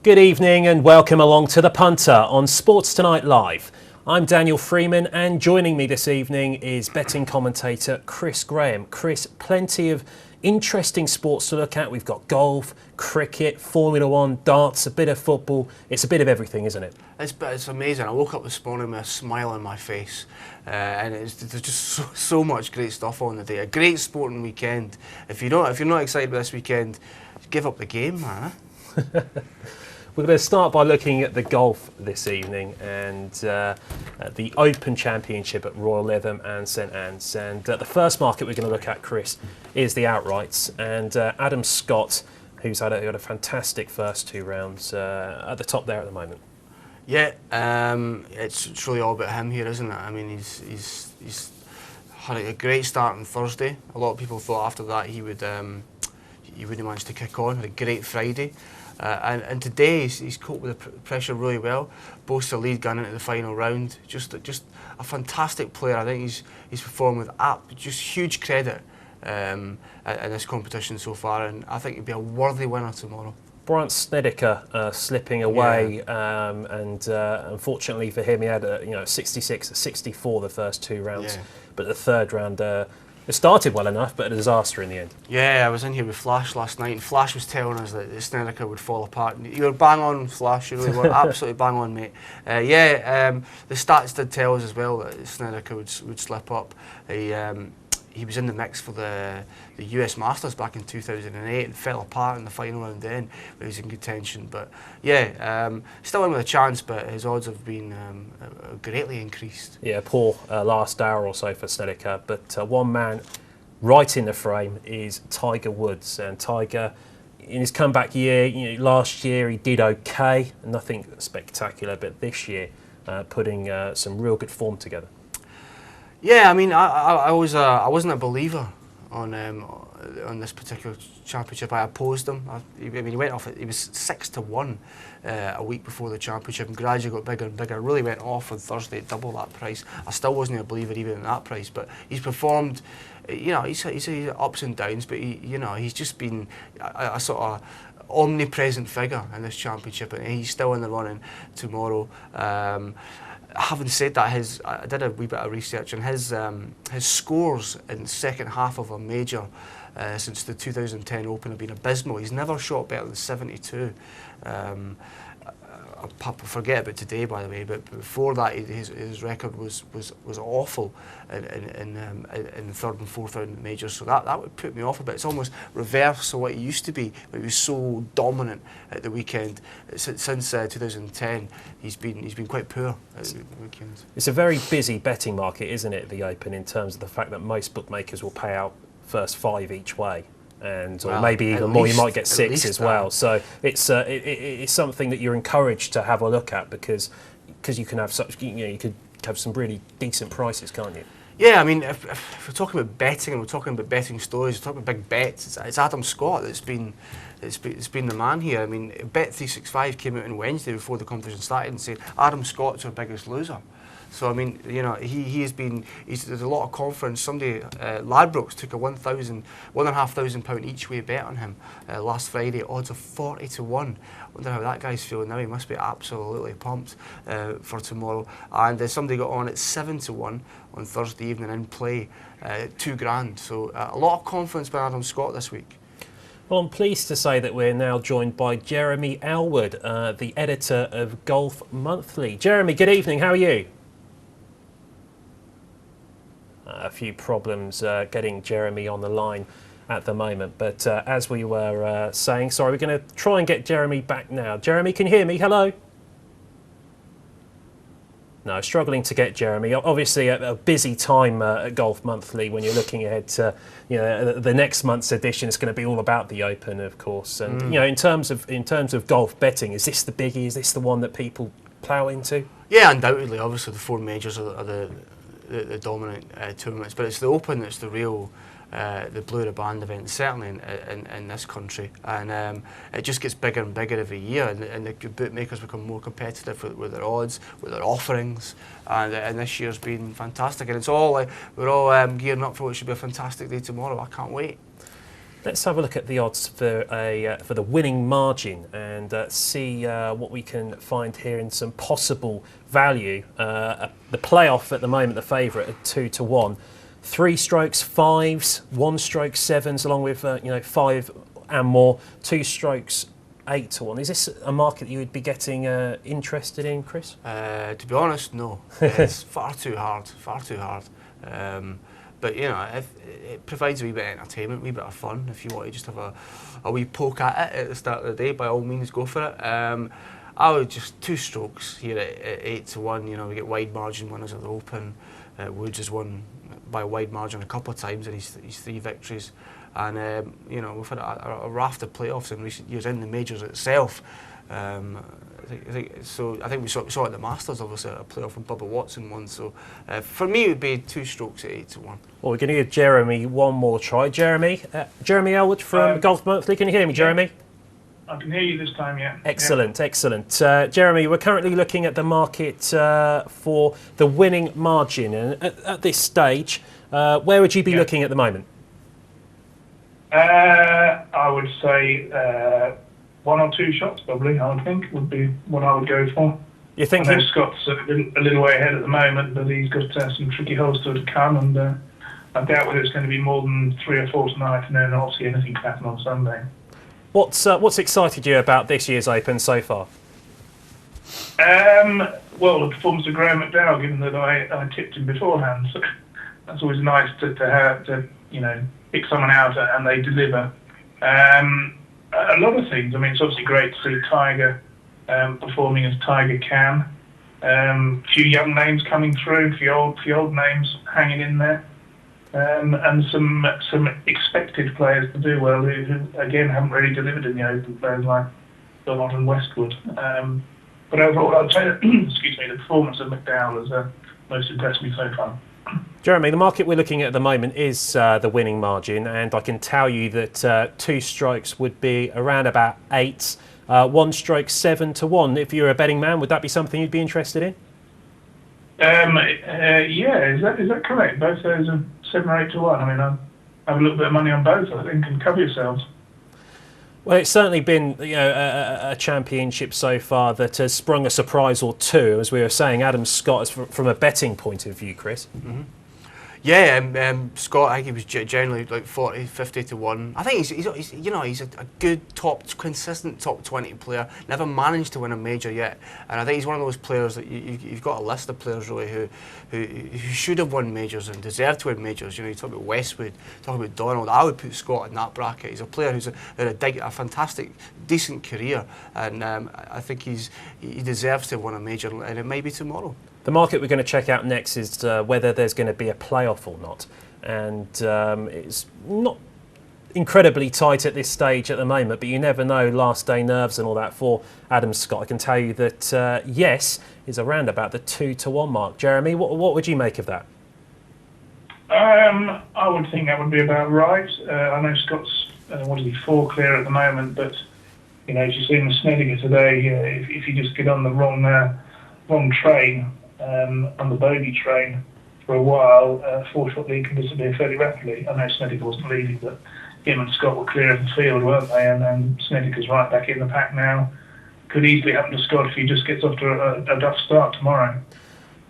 Good evening and welcome along to the Punter on Sports Tonight Live. I'm Daniel Freeman and joining me this evening is betting commentator Chris Graham. Chris, plenty of interesting sports to look at. We've got golf, cricket, Formula One, darts, a bit of football. It's a bit of everything, isn't it? It's amazing. I woke up this morning with a smile on my face, and there's just so much great stuff on the day. A great sporting weekend. If you're not excited about this weekend, give up the game, man. We're going to start by looking at the golf this evening and the Open Championship at Royal Lytham and St Anne's. And the first market we're going to look at, Chris, is the outrights. And Adam Scott, who's had a fantastic first two rounds, at the top there at the moment. Yeah, it's really all about him here, isn't it? I mean, he's had a great start on Thursday. A lot of people thought after that he wouldn't manage to kick on. Had a great Friday. And today he's coped with the pressure really well. Boasts the lead going into the final round. Just a fantastic player. I think he's performed with just huge credit in this competition so far, and I think he'll be a worthy winner tomorrow. Bryant Snedeker slipping away, and unfortunately for him, he had 66, 64 the first two rounds, but the third round. It started well enough, but a disaster in the end. Yeah, I was in here with Flash last night, and Flash was telling us that Snedeker would fall apart. You were bang on, Flash. You really were absolutely bang on, mate. The stats did tell us as well that Snedeker would slip up. He was in the mix for the US Masters back in 2008 and fell apart in the final round then, but he was in contention. But yeah, still in with a chance, but his odds have been greatly increased. Yeah, poor last hour or so for Snedeker, but one man right in the frame is Tiger Woods. And Tiger, in his comeback year, last year he did okay, nothing spectacular, but this year putting some real good form together. Yeah, I mean, I wasn't a believer on this particular championship. I opposed him. He went off. He was 6-1 a week before the championship, and gradually got bigger and bigger. Really went off on Thursday at double that price. I still wasn't a believer even in that price, but he's performed. He's ups and downs, but he's just been a sort of omnipresent figure in this championship, and he's still in the running tomorrow. Having said that, I did a wee bit of research, and his scores in the second half of a major since the 2010 Open have been abysmal. He's never shot better than 72. I forget about today, by the way, but before that, his record was awful in the third and fourth round majors. So that would put me off a bit. It's almost reverse of what he used to be, but he was so dominant at the weekend. Since 2010, he's been quite poor at the weekend. It's a very busy betting market, isn't it, the Open, in terms of the fact that most bookmakers will pay out first five each way. Or maybe even more. You might get six as well. So it's something that you're encouraged to have a look at because you can have you could have some really decent prices, can't you? Yeah, I mean, if we're talking about betting and we're talking about betting stories, we're talking about big bets. It's Adam Scott that's been the man here. I mean, Bet365 came out on Wednesday before the competition started and said Adam Scott's our biggest loser. So I mean, he's there's a lot of confidence. Somebody, Ladbrokes took a £1,500 each way bet on him last Friday. Odds of 40-1. Wonder how that guy's feeling now. He must be absolutely pumped for tomorrow. And somebody got on at 7-1 on Thursday evening in play, £2,000. So a lot of confidence by Adam Scott this week. Well, I'm pleased to say that we're now joined by Jeremy Elwood, the editor of Golf Monthly. Jeremy, good evening. How are you? A few problems getting Jeremy on the line at the moment, but as we were saying, sorry, we're going to try and get Jeremy back now. Jeremy, can you hear me? Hello? No, struggling to get Jeremy. Obviously, a busy time at Golf Monthly when you're looking ahead to the next month's edition. It's going to be all about the Open, of course. And in terms of golf betting, is this the biggie? Is this the one that people plough into? Yeah, undoubtedly. Obviously, the four majors are the dominant tournaments, but it's the Open that's the real, the blue ribbon event, certainly in this country, and it just gets bigger and bigger every year, and the bookmakers become more competitive with their odds, with their offerings, and this year's been fantastic, and it's all we're all gearing up for what should be a fantastic day tomorrow. I can't wait. Let's have a look at the odds for the winning margin and see what we can find here in some possible value. The playoff at the moment, the favourite at 2-1. 3 strokes, 5s, 1 stroke 7s, along with 5 and more. 2 strokes, 8-1. Is this a market you would be getting interested in, Chris? To be honest, no. It's far too hard. Far too hard. But if it provides a wee bit of entertainment, a wee bit of fun. If you want to just have a wee poke at it at the start of the day, by all means, go for it. I would just 2 strokes here at 8-1. We get wide margin winners at the Open. Woods has won by a wide margin a couple of times in his 3 victories, and we've had a raft of playoffs in recent years in the majors itself. I think we saw it at the Masters, obviously, a playoff when Bubba Watson won. So for me, it would be 2 strokes at 8-1. Well, we're going to give Jeremy one more try. Jeremy Elwood from Golf Monthly. Can you hear me, Jeremy? I can hear you this time, yeah. Excellent, excellent. Jeremy, we're currently looking at the market for the winning margin. And at this stage, where would you be looking at the moment? I would say 1 or 2 shots, probably, I would think, would be what I would go for. You're thinking? I know Scott's a little way ahead at the moment, but he's got some tricky holes still to come, and I doubt whether it's going to be more than 3 or 4 tonight, and then obviously anything can happen on Sunday. What's excited you about this year's Open so far? Well, the performance of Graham McDowell, given that I tipped him beforehand, so that's always nice to have to pick someone out and they deliver. A lot of things. I mean, it's obviously great to see Tiger performing as Tiger can. A few young names coming through, a few old names hanging in there. And some expected players to do well who again haven't really delivered in the Open, players like Donald and Westwood. But overall, I'd say that, the performance of McDowell has most impressed me so far. Jeremy, the market we're looking at the moment is the winning margin, and I can tell you that 2 strokes would be around about 8, 1 stroke 7-1. If you're a betting man, would that be something you'd be interested in? Yeah, is that correct? Both those are 7 or 8-1. I mean, I have a little bit of money on both, I think, and cover yourselves. Well, it's certainly been a championship so far that has sprung a surprise or 2, as we were saying. Adam Scott is from a betting point of view, Chris. Mm-hmm. Yeah, Scott, I think he was generally like 40, 50-1. I think he's a good consistent top 20 player. Never managed to win a major yet, and I think he's one of those players that you've got a list of players really who should have won majors and deserve to win majors. You talk about Westwood, talk about Donald. I would put Scott in that bracket. He's a player who's had a fantastic, decent career, and I think he deserves to have won a major, and it may be tomorrow. The market we're going to check out next is whether there's going to be a playoff or not. And it's not incredibly tight at this stage at the moment, but you never know, last day nerves and all that for Adam Scott. I can tell you that yes is around about the 2-1 mark. Jeremy, what would you make of that? I would think that would be about right. I know Scott's 4 clear at the moment, but as you've seen with Snedeker today, if you just get on the wrong train, on the bogey train for a while, 4-shot lead can disappear fairly rapidly. I know Snedeker wasn't leading, but him and Scott were clear of the field, weren't they? And Snedeker's right back in the pack now. Could easily happen to Scott if he just gets off to a duff start tomorrow.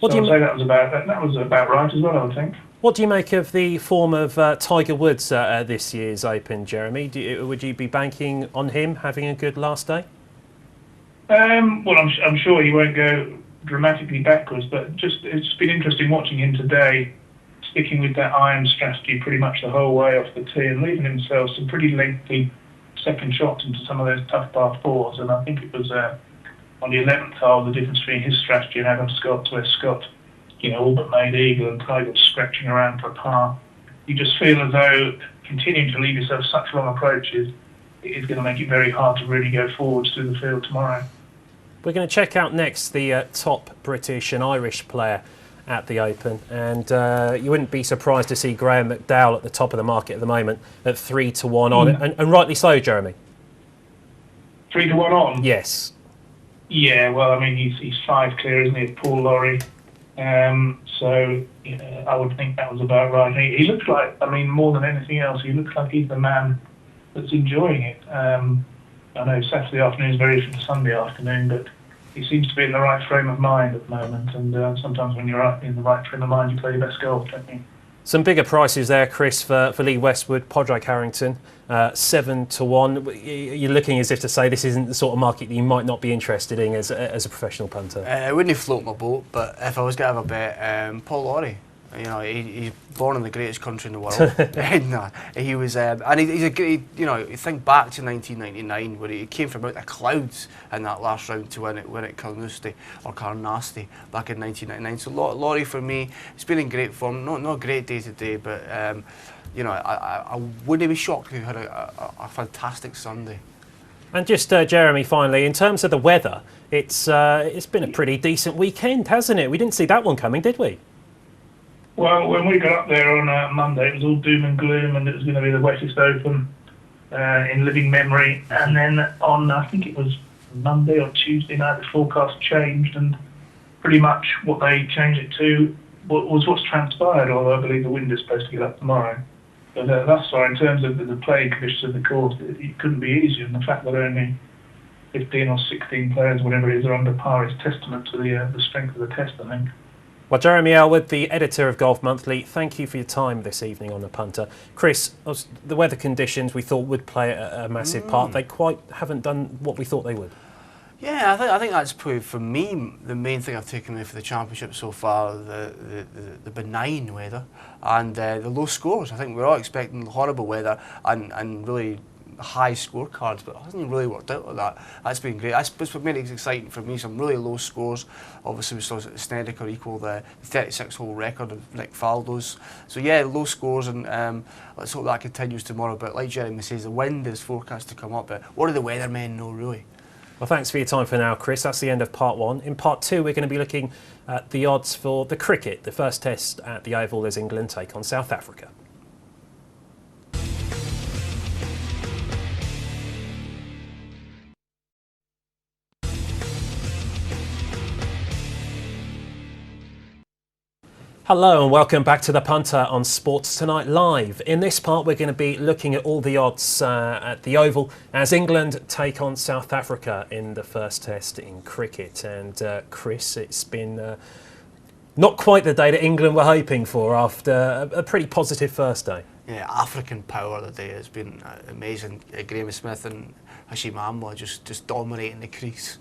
I'd say that was about right as well, I would think. What do you make of the form of Tiger Woods at this year's Open, Jeremy? Would you be banking on him having a good last day? Well, I'm sure he won't go dramatically backwards, but it's been interesting watching him today, sticking with that iron strategy pretty much the whole way off the tee and leaving himself some pretty lengthy second shots into some of those tough par 4s. And I think it was on the 11th hole, the difference between his strategy and Adam Scott's, where Scott, all but made eagle and Tiger scratching around for a par. You just feel as though continuing to leave yourself such long approaches is going to make it very hard to really go forwards through the field tomorrow. We're going to check out next the top British and Irish player at the Open, and you wouldn't be surprised to see Graham McDowell at the top of the market at the moment at 3-1 on, and rightly so, Jeremy. 3-1 on? Yes. Yeah, well, I mean, he's 5 clear, isn't he, of Paul Lawrie? So I would think that was about right. He looks like, more than anything else, he looks like he's the man that's enjoying it. I know Saturday afternoon is very different to Sunday afternoon, but he seems to be in the right frame of mind at the moment. And sometimes when you're in the right frame of mind, you play your best golf, don't you? Some bigger prices there, Chris, for Lee Westwood, Padraig Harrington, 7-1. You're looking as if to say this isn't the sort of market that you might not be interested in as a professional punter. It wouldn't float my boat, but if I was going to have a bet, Paul Lawrie. You know, he's born in the greatest country in the world. No, he was, and he's a great. You know, you think back to 1999 where he came from out the clouds in that last round to win at Carnoustie or Carnasty back in 1999. So Lawrie for me, he's been in great form. Not a great day today, but you know, I wouldn't be shocked if he had a fantastic Sunday. And just Jeremy, finally, in terms of the weather, it's been a pretty decent weekend, hasn't it? We didn't see that one coming, did we? Well, when we got up there on Monday, it was all doom and gloom, and it was going to be the wettest Open in living memory. And then on, I think it was Monday or Tuesday night, the forecast changed, and pretty much what they changed it to was what's transpired, although I believe the wind is supposed to get up tomorrow. But thus far, in terms of the playing conditions of the course, it couldn't be easier, and the fact that only 15 or 16 players, whatever it is, are under par is testament to the strength of the test, I think. Well, Jeremy Elwood, the editor of Golf Monthly, thank you for your time this evening on The Punter. Chris, the weather conditions we thought would play a massive part. They quite haven't done what we thought they would. Yeah, I think that's probably, for me, the main thing I've taken away for the championship so far, the benign weather and the low scores. I think we're all expecting horrible weather and really high scorecards, but it hasn't really worked out like that. That's been great. That's what made it exciting for me. Some really low scores. Obviously, we saw Snedeker equal the 36-hole record of Nick Faldo's. So yeah, low scores, and let's hope that continues tomorrow. But like Jeremy says, the wind is forecast to come up. But what do the weathermen know, really? Well, thanks for your time for now, Chris. That's the end of part one. In part two, we're going to be looking at the odds for the cricket. The first test at the Oval as England take on South Africa. Hello and welcome back to The Punter on Sports Tonight Live. In this part we're going to be looking at all the odds at the Oval as England take on South Africa in the first test in cricket. And Chris, it's been not quite the day that England were hoping for after a pretty positive first day. Yeah, African power the day has been amazing. Graham Smith and Hashim Amla just dominating the crease,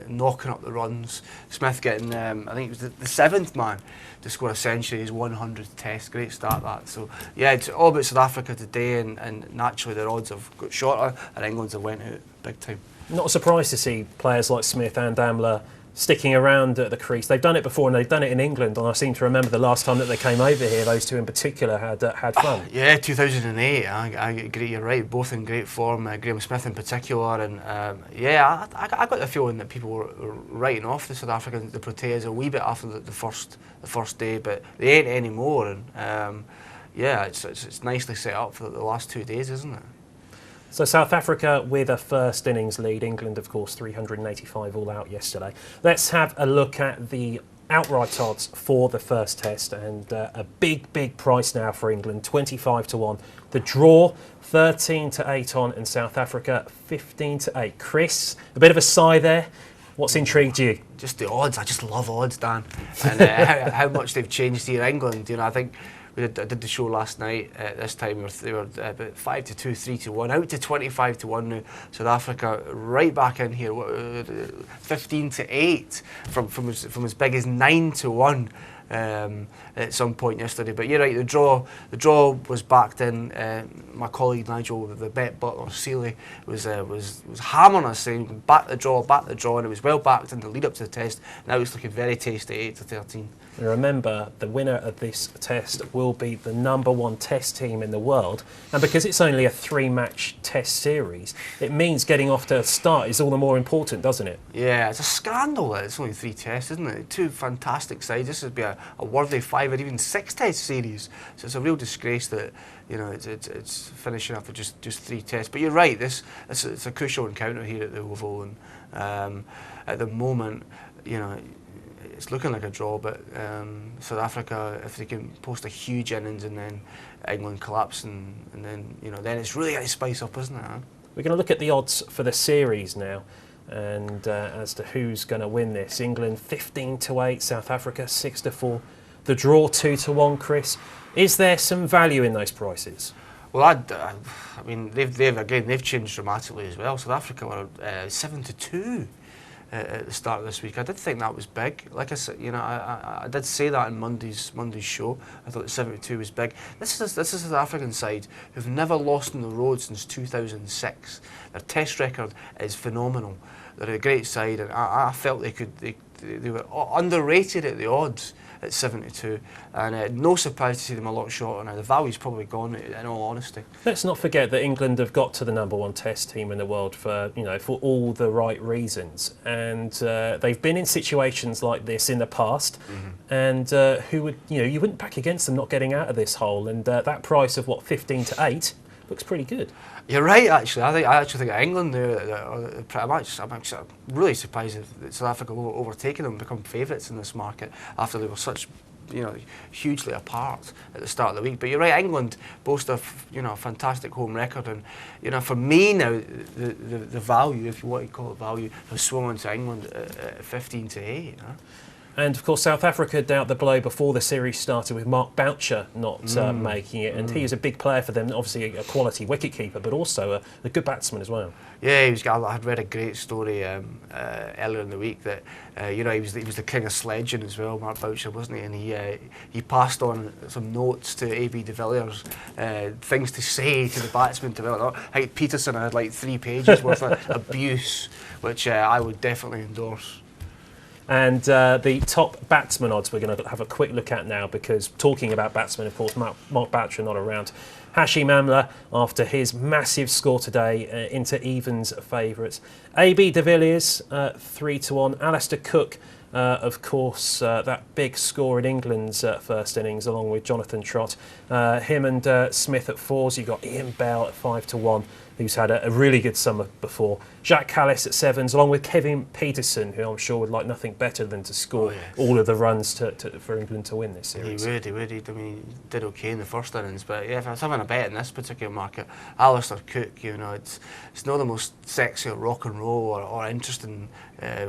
knocking up the runs. Smith getting, I think it was the seventh man to score a century, his 100th test. Great start that. So yeah, it's all about South Africa today, and naturally their odds have got shorter, and England's have went out big time. Not surprised to see players like Smith and Amla sticking around at the crease. They've done it before, and they've done it in England, and I seem to remember the last time that they came over here, those two in particular had fun. Yeah, 2008, I agree, you're right, both in great form, Graham Smith in particular, and yeah, I got the feeling that people were writing off the South Africans, the Proteas, a wee bit after the first day, but they ain't anymore, and yeah, it's nicely set up for the last 2 days, isn't it? So South Africa with a first innings lead. England, of course, 385 all out yesterday. Let's have a look at the outright odds for the first test, and a big price now for England, 25-1. The draw, 13-8 on, and South Africa 15-8. Chris, a bit of a sigh there. What's intrigued you? Just the odds. I just love odds, Dan, and how much they've changed here in England. You know, I think. I did the show last night. This time they were about 5-2, 3-1, out to 25-1 now. South Africa right back in here, 15-8 from as big as 9-1 at some point yesterday. But you're right, the draw was backed in. My colleague Nigel, the bet butler Seeley, was hammering us saying back the draw, and it was well backed in the lead up to the test. Now it's looking very tasty, 8-13. Remember, the winner of this test will be the #1 test team in the world, and because it's only a 3-match test series, it means getting off to a start is all the more important, doesn't it? Yeah, it's a scandal that it's only 3 tests, isn't it? 2 fantastic sides. This would be a worthy 5 or even 6 test series. So it's a real disgrace that, you know, it's finishing after just 3 tests. But you're right, it's a crucial encounter here at the Oval, and at the moment, you know, it's looking like a draw, but South Africa, if they can post a huge innings and then England collapse, and then then it's really going to spice up, isn't it? Huh? We're going to look at the odds for the series now, and as to who's going to win this. England 15-8, South Africa 6-4, the draw 2-1. Chris, is there some value in those prices? Well, I mean, they've changed dramatically as well. South Africa were 7-2 at the start of this week. I did think that was big. Like I said, I did say that in Monday's show. I thought 7-2 was big. This is a South African side who've never lost on the road since 2006. Their Test record is phenomenal. They're a great side, and I felt they were underrated at the odds at 7-2, and no surprise to see them a lot shorter now. The value's probably gone, in all honesty. Let's not forget that England have got to the #1 Test team in the world for all the right reasons, and they've been in situations like this in the past, and who would you wouldn't back against them not getting out of this hole, and that price of 15-8 looks pretty good. You're right, actually. I actually think England are pretty much. I'm really surprised that South Africa will overtake them and become favourites in this market after they were such, hugely apart at the start of the week. But you're right, England boast a fantastic home record, and for me now, the value, if you want to call it value, has swung into England at 15-8. And of course, South Africa dealt the blow before the series started with Mark Boucher not making it, and he was a big player for them. Obviously, a quality wicketkeeper, but also a good batsman as well. Yeah, I had read a great story earlier in the week that he was the king of sledging as well, Mark Boucher, wasn't he? And he passed on some notes to AB de Villiers, things to say to the batsman. I think Peterson had like 3 pages worth of abuse, which I would definitely endorse. And the top batsman odds we're going to have a quick look at now, because talking about batsmen, of course, Mark Boucher not around. Hashim Amla, after his massive score today, into evens favourites. AB de Villiers, 3-1. Alistair Cook, of course, that big score in England's first innings, along with Jonathan Trott. Him and Smith at 4s. You've got Ian Bell at 5-1. Who's had a really good summer before. Jacques Kallis at 7s, along with Kevin Peterson, who I'm sure would like nothing better than to score all of the runs for England to win this series. He would. He did okay in the first innings, but yeah, if I was having a bet in this particular market, Alistair Cook, it's not the most sexy or rock and roll or interesting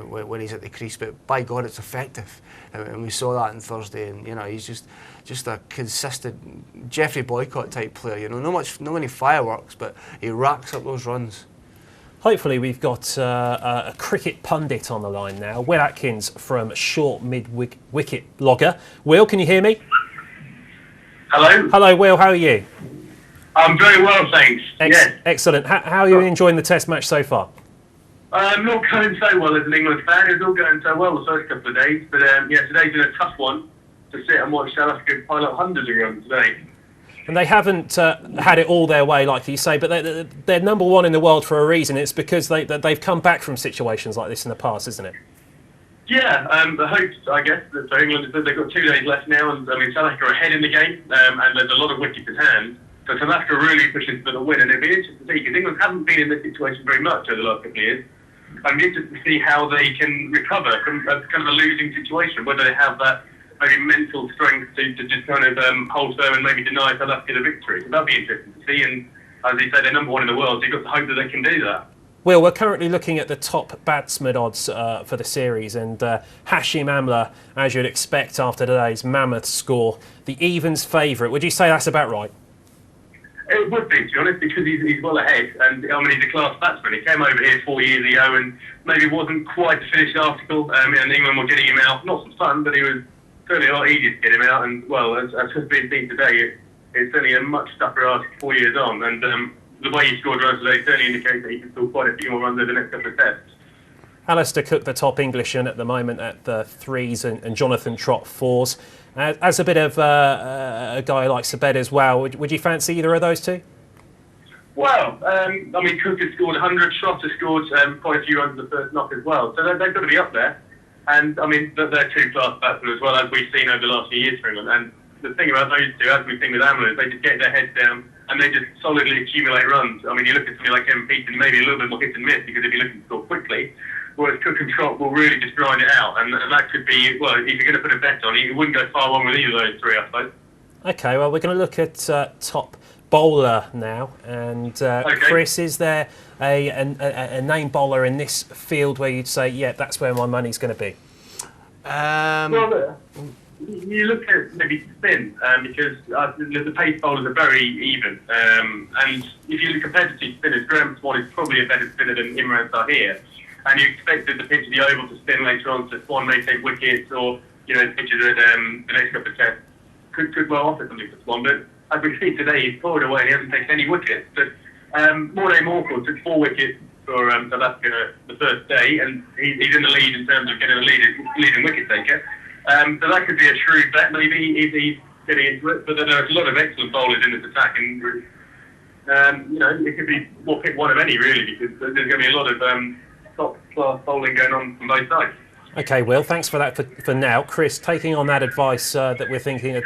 when he's at the crease, but by God, it's effective, and we saw that on Thursday. And he's just a consistent Jeffrey Boycott type player. Not many fireworks, but he racks up those runs. Hopefully we've got a cricket pundit on the line now. Will Atkins from Short Mid-Wicket Blogger. Will, can you hear me? Hello. Hello, Will. How are you? I'm very well, thanks. Yes. Excellent. How are you enjoying the Test match so far? Not going so well as an England fan. It's not going so well the first couple of days, but today's been a tough one to sit and watch South Africa pile up hundreds of runs today. And they haven't had it all their way, like you say, but they're #1 in the world for a reason. It's because they've come back from situations like this in the past, isn't it? Yeah, the hopes, I guess, that for England is that they've got 2 days left now, and South Africa are ahead in the game, and there's a lot of wickets at hand. So South Africa really pushes for the win, and it'd be interesting to see, because England haven't been in this situation very much over the last couple of years. I'm interested to see how they can recover from kind of a losing situation, whether they have that maybe mental strength to just kind of hold firm and maybe deny South Africa the victory. So that'd be interesting to see, and as you say, they're #1 in the world, so you've got to hope that they can do that. Well, we're currently looking at the top batsman odds for the series, and Hashim Amla, as you'd expect after today's mammoth score, the evens favourite. Would you say that's about right? It would be, to be honest, because he's well ahead, and he's a class batsman. He came over here 4 years ago and maybe wasn't quite the finished article, and England were getting him out. Not some fun, but he was certainly a lot easier to get him out, and well, as has been seen today, it's certainly a much tougher ask 4 years on, and the way he scored runs today certainly indicates that he can score quite a few more runs over the next couple of tests. Alistair Cook, the top Englishman at the moment at the 3s, and Jonathan Trott 4s. As a bit of a guy like Sabed as well, would you fancy either of those two? Well, Cook has scored 100, Trott has scored quite a few runs in the first knock as well, so they've got to be up there. And they're two-class batsmen as well, as we've seen over the last few years for England. And the thing about those two, as we've seen with Amla, is they just get their heads down and they just solidly accumulate runs. You look at somebody like Kevin Peterson, maybe a little bit more hit and miss, because if you're looking to score quickly, whereas Cook and Trot will really just grind it out, and that could be, well, if you're going to put a bet on it, you wouldn't go far wrong with either of those three, I suppose. Okay, well, we're going to look at top bowler now, and Chris, is there a name bowler in this field where you'd say, yeah, that's where my money's going to be? Well, you look at maybe spin, because the pace bowlers are very even, and if you look competitive spinners, Graham Swan is probably a better spinner than Imran Tahir, and you expected the pitch of the oval to spin later on, so Swan may take wickets, or pitches at the next couple of tests could well offer something for Swan, but as we see today, he's poured away and he hasn't taken any wickets. But Morne Morkel took 4 wickets for South Africa the first day, and he's in the lead in terms of getting a leading wicket taker. So that could be a shrewd bet, maybe, if he's getting into it. But then there's a lot of excellent bowlers in this attack, and it could be, we'll pick one of any really, because there's going to be a lot of top class bowling going on from both sides. Okay, Will, thanks for that for now. Chris, taking on that advice that we're thinking it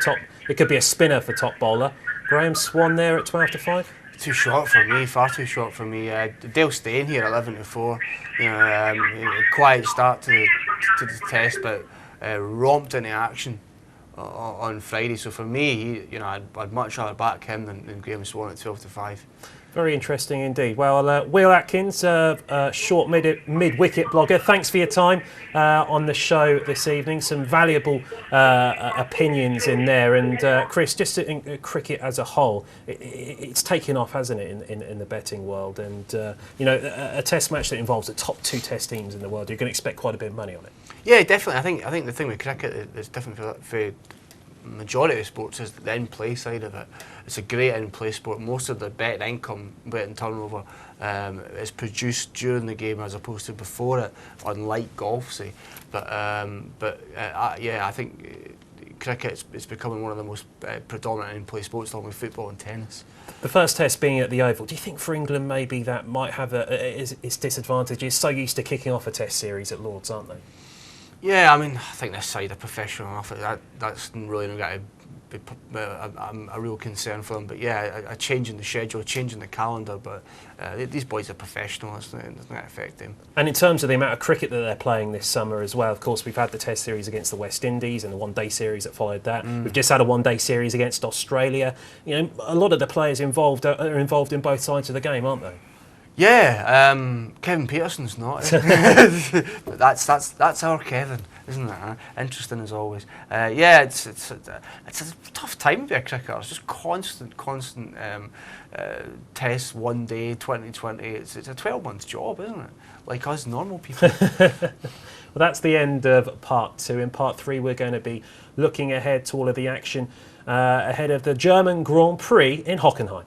could be a spinner for top bowler. Graham Swan there at 12 to 5? Too short for me, far too short for me. Dale Steyn here, 11 to 4. Quiet start to the test, but romped into action on Friday. So for me, I'd much rather back him than Graham Swan at 12 to 5. Very interesting indeed. Well, Will Atkins, short mid-wicket blogger, thanks for your time on the show this evening. Some valuable opinions in there. And Chris, just in cricket as a whole, it's taken off, hasn't it, in the betting world? And a test match that involves the top 2 test teams in the world, you're going to expect quite a bit of money on it. Yeah, definitely. I think the thing with cricket is different for majority of sports is the in-play side of it. It's a great in-play sport. Most of the betting income, betting turnover, is produced during the game as opposed to before it, unlike golf, say. But I think cricket is becoming one of the most predominant in-play sports, along with football and tennis. The first test being at the Oval, do you think for England maybe that might have its disadvantages? So used to kicking off a test series at Lord's, aren't they? Yeah, I mean, I think this side are professional enough. That's really not going to be a real concern for them. But yeah, a change in the schedule, a change in the calendar. But these boys are professional. It's not going to affect them. And in terms of the amount of cricket that they're playing this summer as well, of course, we've had the Test series against the West Indies and the one-day series that followed that. We've just had a one-day series against Australia. A lot of the players involved are involved in both sides of the game, aren't they? Yeah, Kevin Peterson's not. But that's our Kevin, isn't it? Huh? Interesting as always. It's a tough time to be a cricketer. It's just constant tests, one day, 2020. It's a 12-month job, isn't it? Like us normal people. Well, that's the end of part 2. In part 3, we're going to be looking ahead to all of the action ahead of the German Grand Prix in Hockenheim.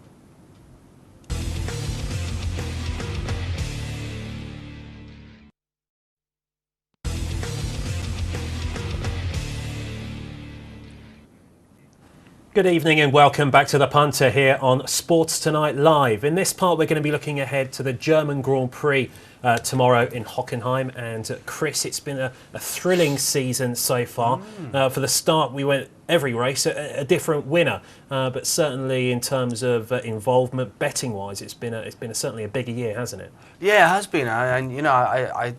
Good evening and welcome back to the Punter here on Sports Tonight Live. In this part, we're going to be looking ahead to the German Grand Prix tomorrow in Hockenheim. And Chris, it's been a thrilling season so far. For the start, we went every race a different winner, but certainly in terms of involvement, betting-wise, it's been certainly a bigger year, hasn't it? Yeah, it has been. I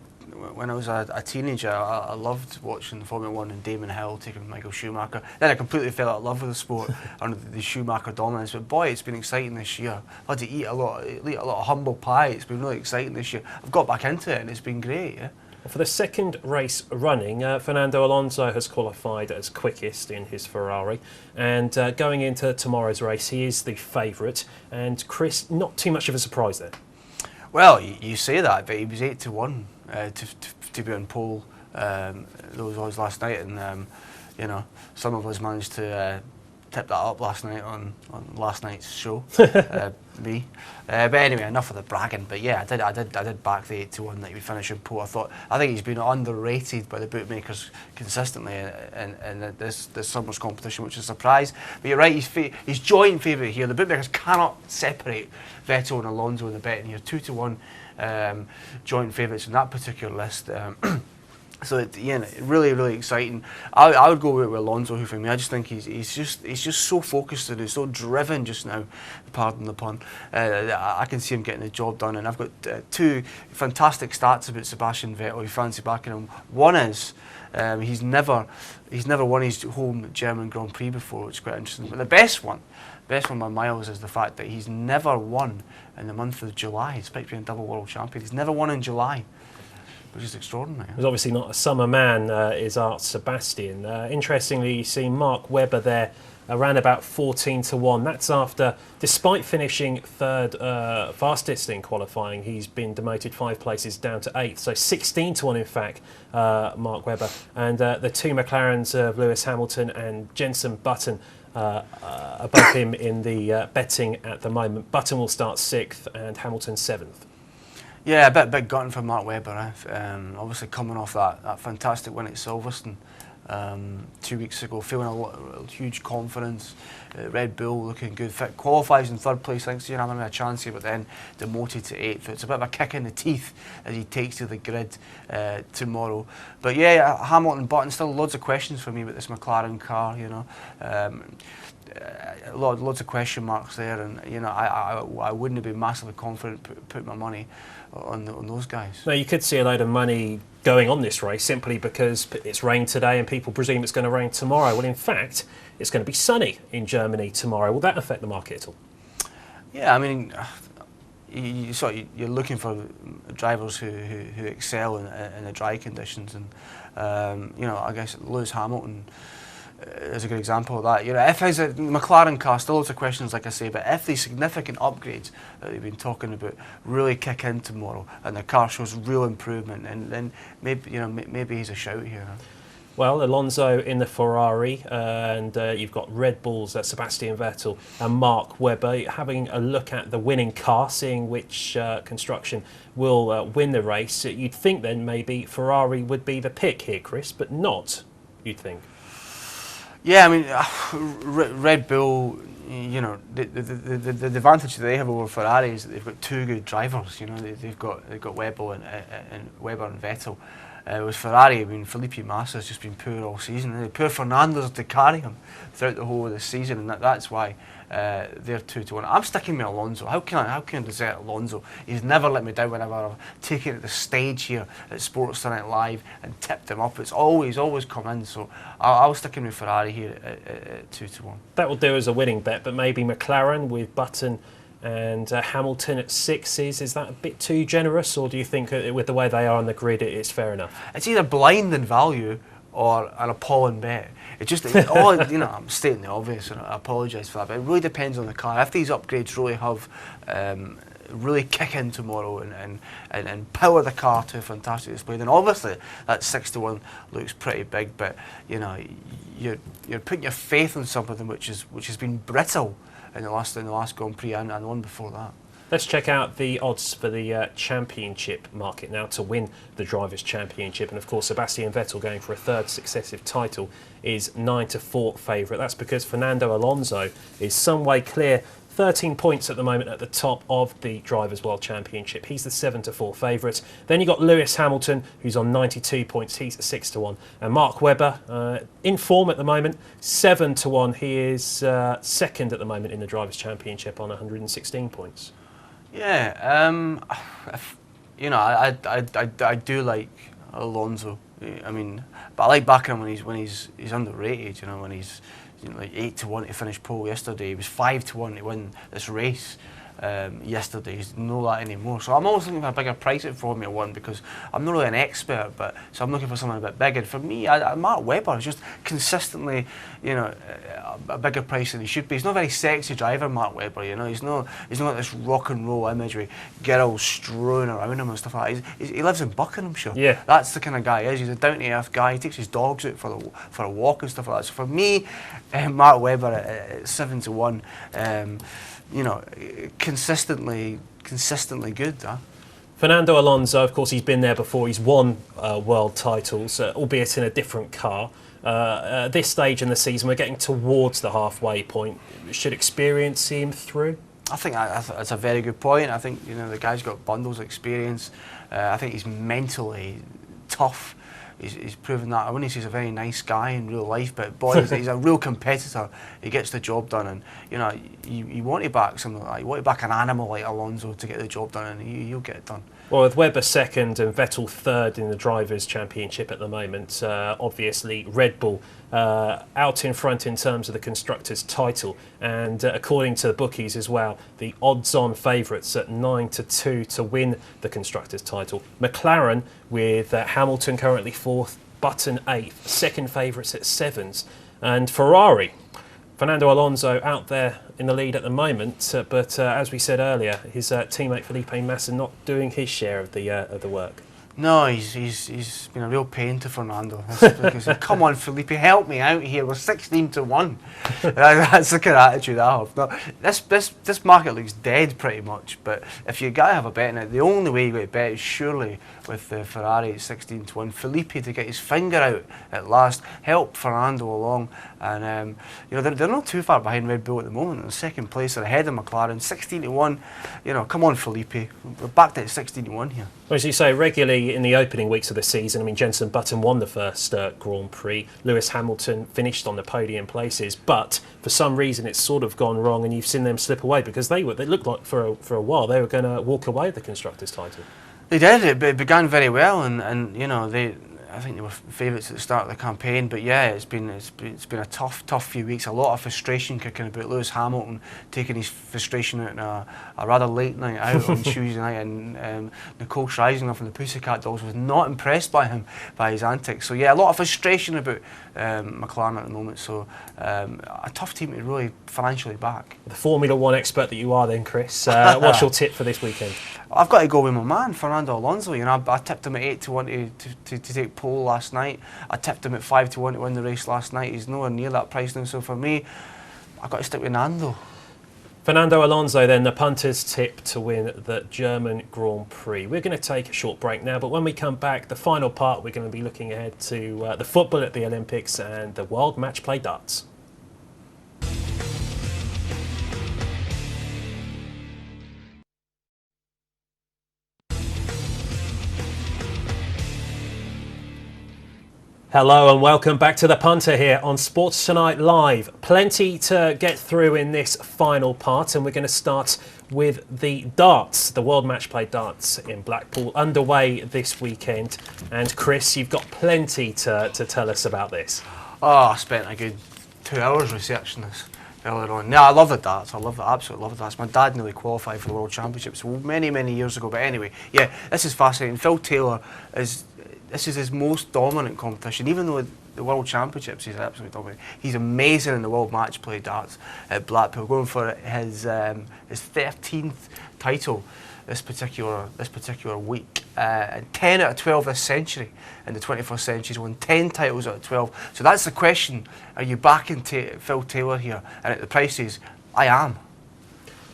when I was a teenager, I loved watching Formula 1 and Damon Hill taking Michael Schumacher. Then I completely fell out of love with the sport under the Schumacher dominance. But boy, it's been exciting this year. I've had to eat a lot of humble pie. It's been really exciting this year. I've got back into it and it's been great. Yeah. For the second race running, Fernando Alonso has qualified as quickest in his Ferrari, and going into tomorrow's race, he is the favourite. And Chris, not too much of a surprise there. Well, you say that, but he was 8 to 1 to be on pole. Those odds last night, and some of us managed to tip that up last night on last night's show. Me, but anyway, enough of the bragging. But yeah, I did back the 8 to 1 that he would finish in pole. I think he's been underrated by the bookmakers consistently in this summer's competition, which is a surprise. But you're right, he's joint favourite here. The bookmakers cannot separate Vettel and Alonso in the betting here. 2 to 1 joint favourites in that particular list. So really exciting. I would go with Alonso, who for me, I just think he's just so focused and he's so driven just now. Pardon the pun. I can see him getting the job done, and I've got two fantastic stats about Sebastian Vettel. You fancy backing him? One is he's never won his home German Grand Prix before, which is quite interesting. But the best one by miles is the fact that he's never won in the month of July, despite being double world champion. He's never won in July, which is extraordinary. He's obviously not a summer man, is Art Sebastian. Interestingly, you see Mark Webber there around about 14-1. That's after, despite finishing third fastest in qualifying, he's been demoted 5 places down to 8th. So 16-1 in fact, Mark Webber. And the two McLarens of Lewis Hamilton and Jenson Button above him in the betting at the moment. Button will start 6th and Hamilton 7th. Yeah, a bit gutting for Mark Webber. Obviously coming off that fantastic win at Silverstone 2 weeks ago, feeling a huge confidence. Red Bull looking good. Qualifies in 3rd place, thinks I'm having a chance here, but then demoted to 8th. It's a bit of a kick in the teeth as he takes to the grid tomorrow. But yeah, Hamilton, Button, still loads of questions for me with this McLaren car. Lots of question marks there, and I wouldn't have been massively confident put my money on those guys. No, you could see a load of money going on this race simply because it's rained today and people presume it's going to rain tomorrow. Well, in fact, it's going to be sunny in Germany tomorrow. Will that affect the market at all? Yeah, I mean, you're looking for drivers who excel in the dry conditions, and I guess Lewis Hamilton is a good example of that. If his McLaren car, still lots of questions, like I say, but if the significant upgrades that they've been talking about really kick in tomorrow and the car shows real improvement, and then maybe he's a shout here. Well, Alonso in the Ferrari, and you've got Red Bull's Sebastian Vettel and Mark Webber having a look at the winning car, seeing which construction will win the race. You'd think then maybe Ferrari would be the pick here, Chris, but not, you'd think. Yeah, I mean, Red Bull, the advantage that they have over Ferrari is that they've got 2 good drivers. They've got Webber and Vettel. With Ferrari, I mean, Felipe Massa's just been poor all season. Poor Fernando's to carry him throughout the whole of the season, and that's why they're 2-1. I'm sticking with Alonso. How can I desert Alonso? He's never let me down whenever I've taken it to the stage here at Sports Tonight Live and tipped him up. It's always come in. So I'll stick in with Ferrari here at 2-1. That will do as a winning bet, but maybe McLaren with Button and Hamilton at 6s, is that a bit too generous, or do you think with the way they are on the grid it's fair enough? It's either blind in value or an appalling bet. I'm stating the obvious, and I apologise for that, but it really depends on the car. If these upgrades really have really kick in tomorrow and power the car to a fantastic display, then obviously that 6-1 looks pretty big, but you're putting your faith in something which has been brittle in the last Grand Prix and the one before that. Let's check out the odds for the championship market now to win the Drivers' Championship. And of course, Sebastian Vettel going for a 3rd successive title is 9-4 favourite. That's because Fernando Alonso is some way clear, 13 points at the moment at the top of the Drivers' World Championship. He's the 7-4 favourite. Then you've got Lewis Hamilton, who's on 92 points. He's at 6-1. And Mark Webber, in form at the moment, 7-1. He is 2nd at the moment in the Drivers' Championship on 116 points. Yeah, I do like Alonso. I mean, but I like backing him when he's underrated. When he's like 8-1 to finish pole yesterday. He was 5-1 to win this race yesterday. He's not that anymore. So I'm always looking for a bigger price at Formula 1 because I'm not really an expert, so I'm looking for something a bit bigger. For me, Mark Webber is just consistently, a bigger price than he should be. He's not a very sexy driver, Mark Webber. He's not got this rock and roll imagery, girls strewn around him and stuff like that. He lives in Buckinghamshire. Yeah, that's the kind of guy he is. He's a down to earth guy. He takes his dogs out for a walk and stuff like that. So for me, Mark Webber at 7-1. Consistently good. Fernando Alonso, of course, he's been there before. He's won world titles, albeit in a different car. At this stage in the season, we're getting towards the halfway point. Should experience see him through? I think that's a very good point. I think the guy's got bundles of experience. I think he's mentally tough. he's proven that. I wouldn't say he's a very nice guy in real life, but boy, he's a real competitor. He gets the job done, and you know, you want to back something like that. You want to back an animal like Alonso to get the job done, and you'll get it done. Well, with Webber second and Vettel third in the Drivers' Championship at the moment, obviously Red Bull out in front in terms of the Constructors' title, and according to the bookies as well, the odds-on favourites at 9-2 to win the Constructors' title. McLaren with Hamilton currently fourth, Button eighth, second favourites at sevens, and Ferrari. Fernando Alonso out there in the lead at the moment, but as we said earlier, his teammate Felipe Massa not doing his share of the work. No, he's been a real pain to Fernando. He said, "Come on, Felipe, help me out here. We're 16-1." That's the kind of attitude I have. No, this market looks dead pretty much. But if you gotta have a bet in it, the only way you got to bet is surely with the Ferrari at 16-1. Felipe to get his finger out at last, help Fernando along, and you know they're not too far behind Red Bull at the moment. In second place, they're ahead of McLaren, 16-1. You know, come on, Felipe, we're back to 16-1 here. Well, as you say, regularly in the opening weeks of the season, I mean, Jenson Button won the first Grand Prix. Lewis Hamilton finished on the podium places, but for some reason it's sort of gone wrong, and you've seen them slip away because they looked like for a while they were going to walk away with the Constructors' title. They did. It began very well, and you know I think they were favourites at the start of the campaign, but yeah, it's been a tough few weeks. A lot of frustration kicking about. Lewis Hamilton taking his frustration out in a rather late night out on Tuesday night, and Nicole Scherzinger from the Pussycat Dolls was not impressed by his antics. So yeah, a lot of frustration about McLaren at the moment. So a tough team to really financially back. The Formula One expert that you are, then, Chris, what's your tip for this weekend? I've got to go with my man, Fernando Alonso. You know, I tipped him at 8-1 to take pole last night. I tipped him at 5-1 to win the race last night. He's nowhere near that price now. So for me, I've got to stick with Nando. Fernando Alonso, then, the punter's tip to win the German Grand Prix. We're going to take a short break now, but when we come back, the final part, we're going to be looking ahead to the football at the Olympics and the World Match Play Darts. Hello and welcome back to the Punter here on Sports Tonight Live. Plenty to get through in this final part, and we're going to start with the darts, the World Match Play Darts in Blackpool, underway this weekend. And Chris, you've got plenty to tell us about this. Oh, I spent a good 2 hours researching this earlier on. No, I love the darts. Absolutely love the darts. My dad nearly qualified for the World Championships many years ago. But anyway, yeah, this is fascinating. Phil Taylor this is his most dominant competition, even though the World Championships he's absolutely dominant. He's amazing in the World Match Play Darts at Blackpool, going for his 13th title this particular week, and 10 out of 12 this century. In the 21st century, he's won 10 titles out of 12. So that's the question: are you backing Phil Taylor here? And at the prices, I am.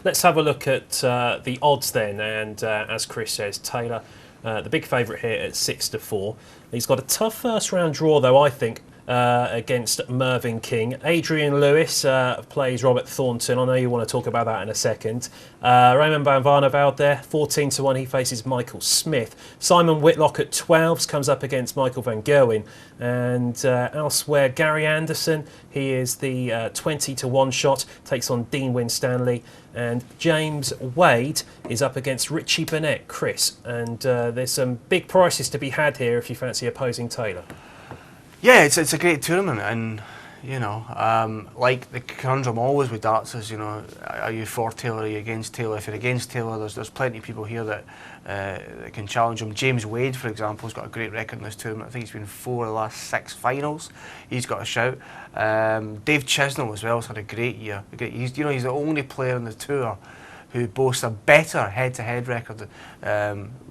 Let's have a look at the odds then, and as Chris says, Taylor, the big favourite here at 6-4. He's got a tough first round draw though, I think, against Mervyn King. Adrian Lewis plays Robert Thornton. I know you want to talk about that in a second. Raymond van Barneveld there, 14-1. He faces Michael Smith. Simon Whitlock at 12s comes up against Michael van Gerwen. And elsewhere, Gary Anderson, he is the 20-1 shot, takes on Dean Winstanley. And James Wade is up against Richie Burnett, Chris. And there's some big prices to be had here if you fancy opposing Taylor. Yeah, it's a great tournament, and you know, like the conundrum always with darts is, you know, are you for Taylor, are you against Taylor? If you're against Taylor, there's plenty of people here that can challenge him. James Wade, for example, has got a great record in this tournament. I think he's been 4 of the last 6 finals. He's got a shout. Dave Chisnell as well has had a great year. He's the only player on the tour who boasts a better head-to-head record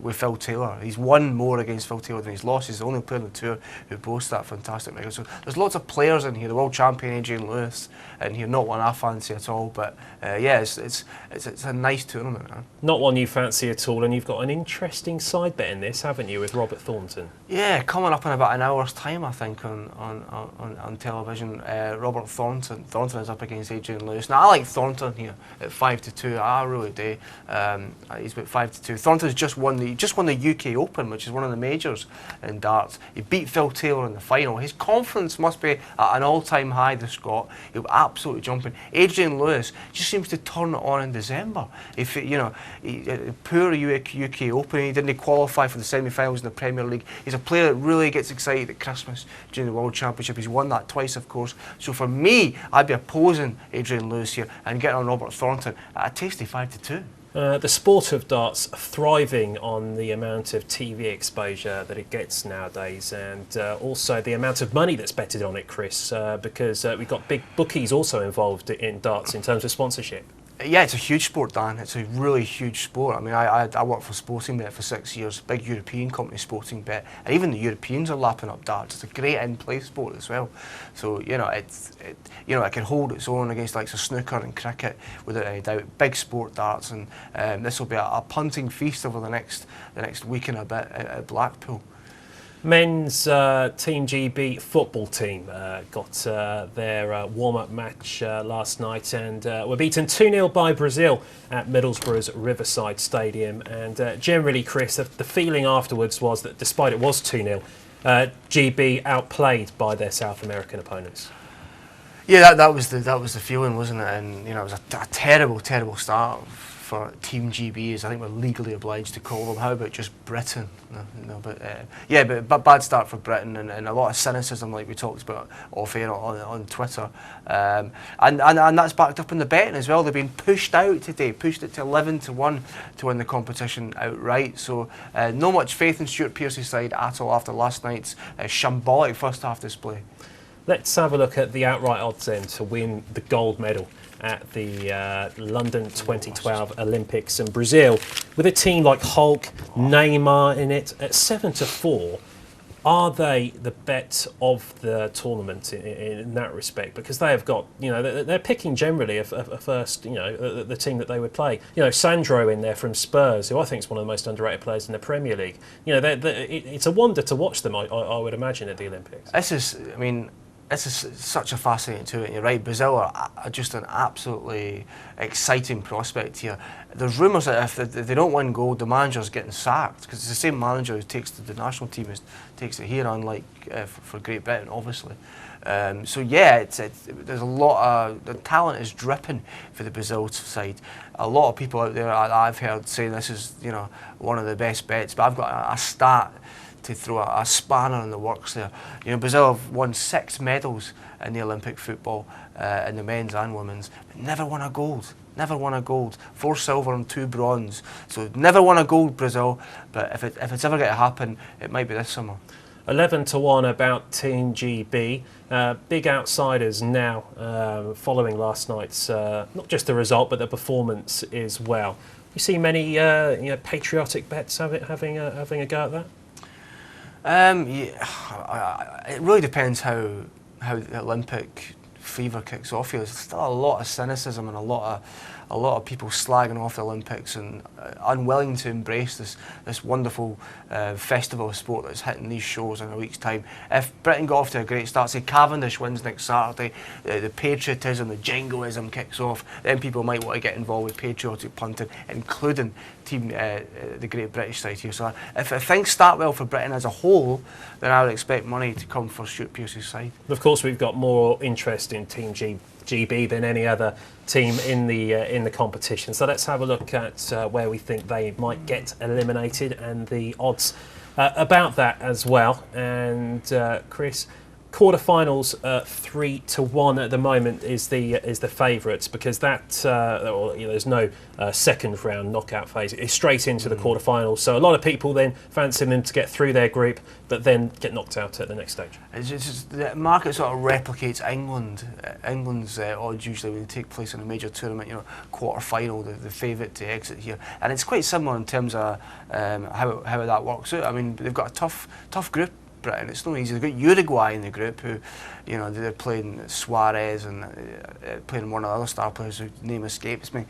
with Phil Taylor. He's won more against Phil Taylor than he's lost. He's the only player on the tour who boasts that fantastic record. So there's lots of players in here. The world champion Adrian Lewis in here, not one I fancy at all. But yeah, it's a nice tournament. Man. Not one you fancy at all, and you've got an interesting side bet in this, haven't you, with Robert Thornton? Yeah, coming up in about an hour's time, I think, on television. Robert Thornton is up against Adrian Lewis. Now I like Thornton here at 5-2. I really do. He's about 5-2. Thornton's just won the UK Open, which is one of the majors in darts. He beat Phil Taylor in the final. His confidence must be at an all-time high, the Scot. He'll absolutely jumping. Adrian Lewis just seems to turn it on in December. If poor UK Open, he didn't qualify for the semi-finals in the Premier League. He's a player that really gets excited at Christmas during the World Championship. He's won that twice, of course. So for me, I'd be opposing Adrian Lewis here and getting on Robert Thornton at a tasty 5-2. The sport of darts thriving on the amount of TV exposure that it gets nowadays, and also the amount of money that's betted on it, Chris, because we've got big bookies also involved in darts in terms of sponsorship. Yeah, it's a huge sport, Dan. It's a really huge sport. I mean, I worked for Sporting Bet for 6 years, big European company, Sporting Bet, and even the Europeans are lapping up darts. It's a great in-play sport as well. So it can hold its own against like snooker and cricket without any doubt. Big sport, darts, and this will be a punting feast over the next week and a bit at Blackpool. Men's Team GB football team got their warm-up match last night and were beaten 2-0 by Brazil at Middlesbrough's Riverside Stadium. And generally, Chris, the feeling afterwards was that despite it was 2-0, GB outplayed by their South American opponents. Yeah, that was the feeling, wasn't it? And it was a terrible start for Team GB, as I think we're legally obliged to call them. How about just Britain? But bad start for Britain, and a lot of cynicism, like we talked about off air on Twitter, and that's backed up in the betting as well. They've been pushed out today, pushed it to 11-1 to win the competition outright. So no much faith in Stuart Pearce's side at all after last night's shambolic first half display. Let's have a look at the outright odds then to win the gold medal at the London 2012 Olympics in Brazil. With a team like Hulk, Neymar in it, at 7-4, are they the bet of the tournament in that respect? Because they have got, they're picking generally a first, the team that they would play. Sandro in there from Spurs, who I think is one of the most underrated players in the Premier League. It's a wonder to watch them, I would imagine, at the Olympics. This is such a fascinating tournament. You're right, Brazil are just an absolutely exciting prospect here. There's rumours that if they don't win gold, the manager's getting sacked, because it's the same manager who takes the national team as takes it here, unlike for Great Britain, obviously. There's a lot of the talent is dripping for the Brazil side. A lot of people out there I've heard saying this is one of the best bets, but I've got a stat to throw a spanner in the works there. Brazil have won 6 medals in the Olympic football, in the men's and women's, but never won a gold. Never won a gold. 4 silver and 2 bronze. So never won a gold, Brazil. But if it's ever going to happen, it might be this summer. 11-1 about Team GB. Big outsiders now, following last night's not just the result but the performance as well. You see many patriotic bets having a go at that? It really depends how the Olympic fever kicks off here. There's still a lot of cynicism and a lot of people slagging off the Olympics and unwilling to embrace this wonderful festival of sport that's hitting these shows in a week's time. If Britain got off to a great start, say Cavendish wins next Saturday, the patriotism, the jingoism kicks off, then people might want to get involved with patriotic punting, including the Great British side here. So if things start well for Britain as a whole, then I would expect money to come for Stuart Pearce's side. Of course, we've got more interest in Team GB than any other team in the competition. So let's have a look at where we think they might get eliminated and the odds about that as well. And Chris, quarterfinals 3-1 at the moment is the favourites, because that there's no second round knockout phase. It's straight into the quarterfinals. So a lot of people then fancy them to get through their group, but then get knocked out at the next stage. It's just, the market sort of replicates England's odds usually when they take place in a major tournament. Quarter-final, the favourite to exit here, and it's quite similar in terms of how that works out. I mean, they've got a tough group Britain. It's not easy. They've got Uruguay in the group, who, you know, they're playing Suarez and playing one of the other star players whose name escapes me.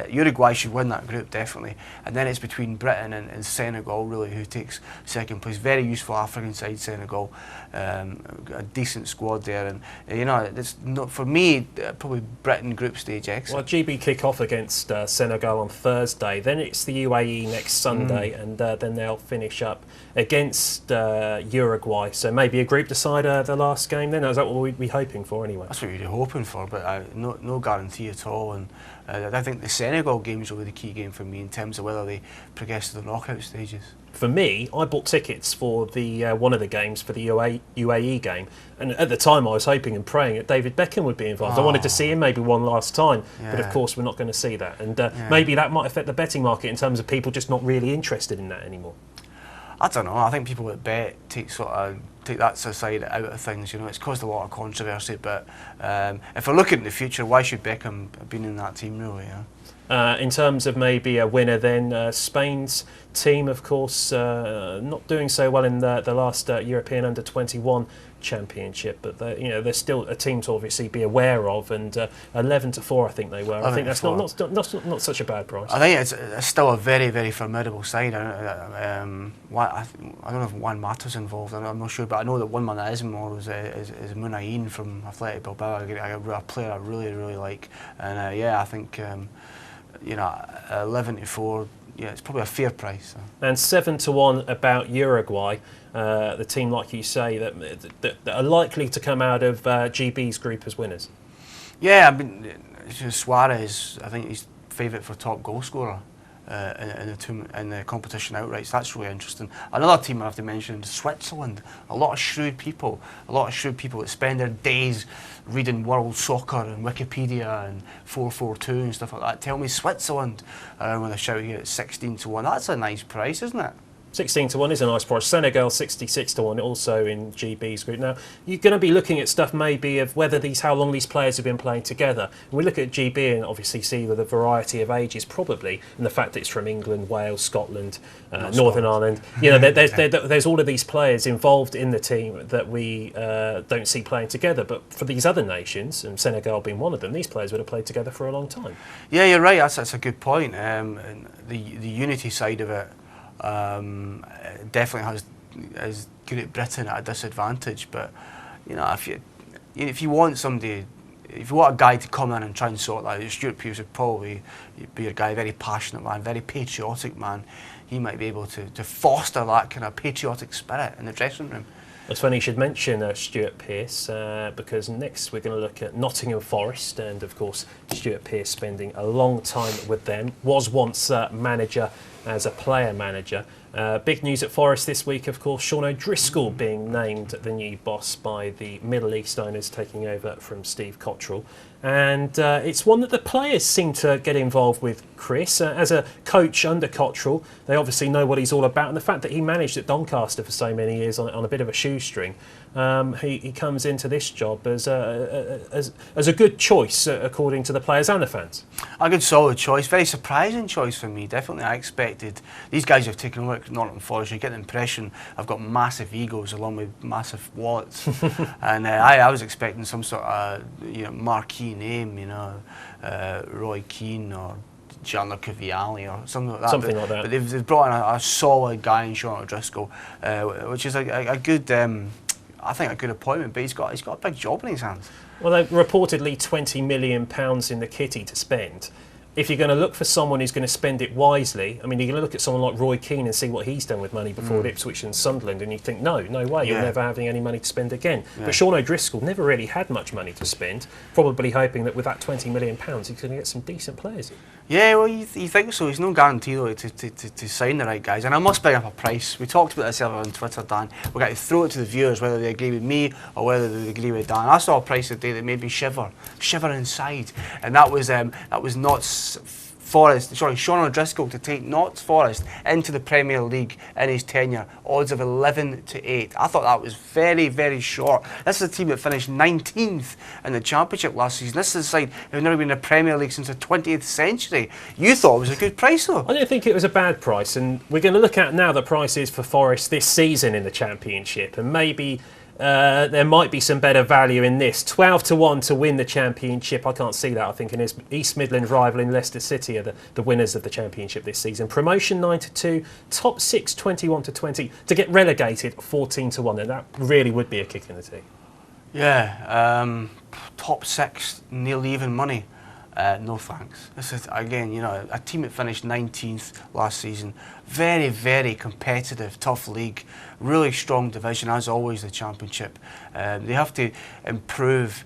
Uruguay should win that group, definitely. And then it's between Britain and Senegal, really, who takes second place. Very useful African side, Senegal. A decent squad there. And, you know, it's not, for me, probably Britain group stage exit. Well, GB kick off against Senegal on Thursday. Then it's the UAE next Sunday, and then they'll finish up against Uruguay. So maybe a group decider the last game then? Is that what we'd be hoping for anyway? That's what we'd be hoping for, but no guarantee at all. And I think the Senegal games will be the key game for me in terms of whether they progress to the knockout stages. For me, I bought tickets for the one of the games for the UAE game, and at the time I was hoping and praying that David Beckham would be involved. I wanted to see him maybe one last time, but of course we're not going to see that. And maybe that might affect the betting market in terms of people just not really interested in that anymore. I don't know. I think people that bet take that side out of things. You know, it's caused a lot of controversy. But if we're looking at the future, why should Beckham have been in that team, really? Yeah? In terms of maybe a winner, then Spain's team, of course, not doing so well in the last European Under-21 Championship, but they're still a team to obviously be aware of. And 11-4, I think they were. I think that's not such a bad price. I think it's still a very, very formidable side. I don't know if Juan Mata's involved. I'm not sure, but I know that one man that is involved is Munayin from Athletic Bilbao, a player I really, really like. And I think 11-4. Yeah, it's probably a fair price. So. And 7-1 about Uruguay, the team, like you say, that are likely to come out of GB's group as winners. Yeah, I mean, Suarez, I think he's favourite for top goal scorer in the competition outright. So that's really interesting. Another team I have to mention is Switzerland. A lot of shrewd people that spend their days reading world soccer and Wikipedia and 442 and stuff like that. Tell me Switzerland when they're shouting at 16-1. That's a nice price, isn't it? 16-1 is a nice price. Senegal 66-1, also in GB's group. Now you're going to be looking at stuff maybe of how long these players have been playing together. And we look at GB and obviously see the variety of ages probably, and the fact that it's from England, Wales, Scotland, Northern Ireland. You know, there's all of these players involved in the team that we don't see playing together. But for these other nations, and Senegal being one of them, these players would have played together for a long time. Yeah, you're right. That's a good point. And the unity side of it. Definitely has Great Britain at a disadvantage, but you know, if you want somebody, if you want a guy to come in and try and sort that out, Stuart Pearce would probably be a guy, very passionate man, very patriotic man. He might be able to foster that kind of patriotic spirit in the dressing room. It's funny you should mention Stuart Pearce, because next we're going to look at Nottingham Forest, and of course Stuart Pearce spending a long time with them, was once manager as a player manager. Big news at Forest this week, of course, Sean O'Driscoll being named the new boss by the Middle East owners, taking over from Steve Cottrell. And it's one that the players seem to get involved with, Chris. As a coach under Cottrell, they obviously know what he's all about, and the fact that he managed at Doncaster for so many years on a bit of a shoestring, he comes into this job as a good choice, according to the players and the fans. A good solid choice, very surprising choice for me, definitely. I expected, these guys have taken over at Nottingham Forest, you get the impression I've got massive egos along with massive wallets. And I was expecting some sort of marquee name, Roy Keane or Gianluca Vialli or something like that. Something like that. But they've brought in a solid guy in Sean O'Driscoll, which is a good, I think, a good appointment. But he's got a big job in his hands. Well, they've reportedly £20 million in the kitty to spend. If you're going to look for someone who's going to spend it wisely, I mean, you're going to look at someone like Roy Keane and see what he's done with money before at Ipswich and Sunderland, and you think, no way, you're never having any money to spend again. Yeah. But Sean O'Driscoll never really had much money to spend, probably hoping that with that £20 million, he's going to get some decent players. Yeah, well, you think so. There's no guarantee, though, to sign the right guys. And I must bring up a price. We talked about this earlier on Twitter, Dan. We've got to throw it to the viewers, whether they agree with me or whether they agree with Dan. I saw a price today that made me shiver inside. And that was not Sean O'Driscoll to take Notts Forest into the Premier League in his tenure. Odds of 11-8. I thought that was very, very short. This is a team that finished 19th in the Championship last season. This is a side who've never been in the Premier League since the 20th century. You thought it was a good price, though? I don't think it was a bad price, and we're going to look at now the prices for Forest this season in the Championship, and maybe there might be some better value in this. 12-1 to win the Championship. I can't see that. I think an East Midlands rival in Leicester City are the winners of the Championship this season. Promotion 9-2, top 6 21-20. To get relegated 14-1, and that really would be a kick in the teeth. Yeah, top 6, nearly even money. No thanks. This is, again, you know, a team that finished 19th last season. Very, very competitive, tough league. Really strong division, as always, the Championship. They have to improve,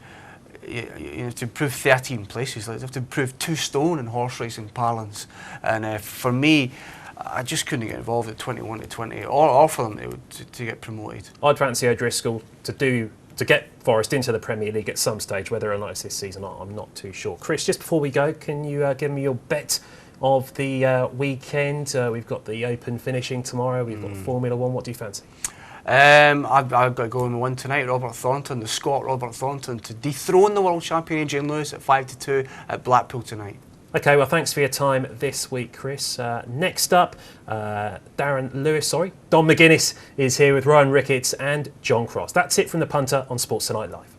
to improve 13 places. Like, they have to improve 2 stone in horse racing parlance. And for me, I just couldn't get involved at 21-20, or for them to get promoted. I'd fancy O'Driscoll to get Forest into the Premier League at some stage. Whether or not it's this season, I'm not too sure. Chris, just before we go, can you give me your bet of the weekend? We've got the Open finishing tomorrow. We've got Formula 1. What do you fancy? I've got to go on the one tonight. Robert Thornton, the Scot Robert Thornton, to dethrone the world champion Adrian Lewis at 5-2 at Blackpool tonight. Okay, well, thanks for your time this week, Chris. Next up, Don McGuinness is here with Ryan Ricketts and John Cross. That's it from the Punter on Sports Tonight Live.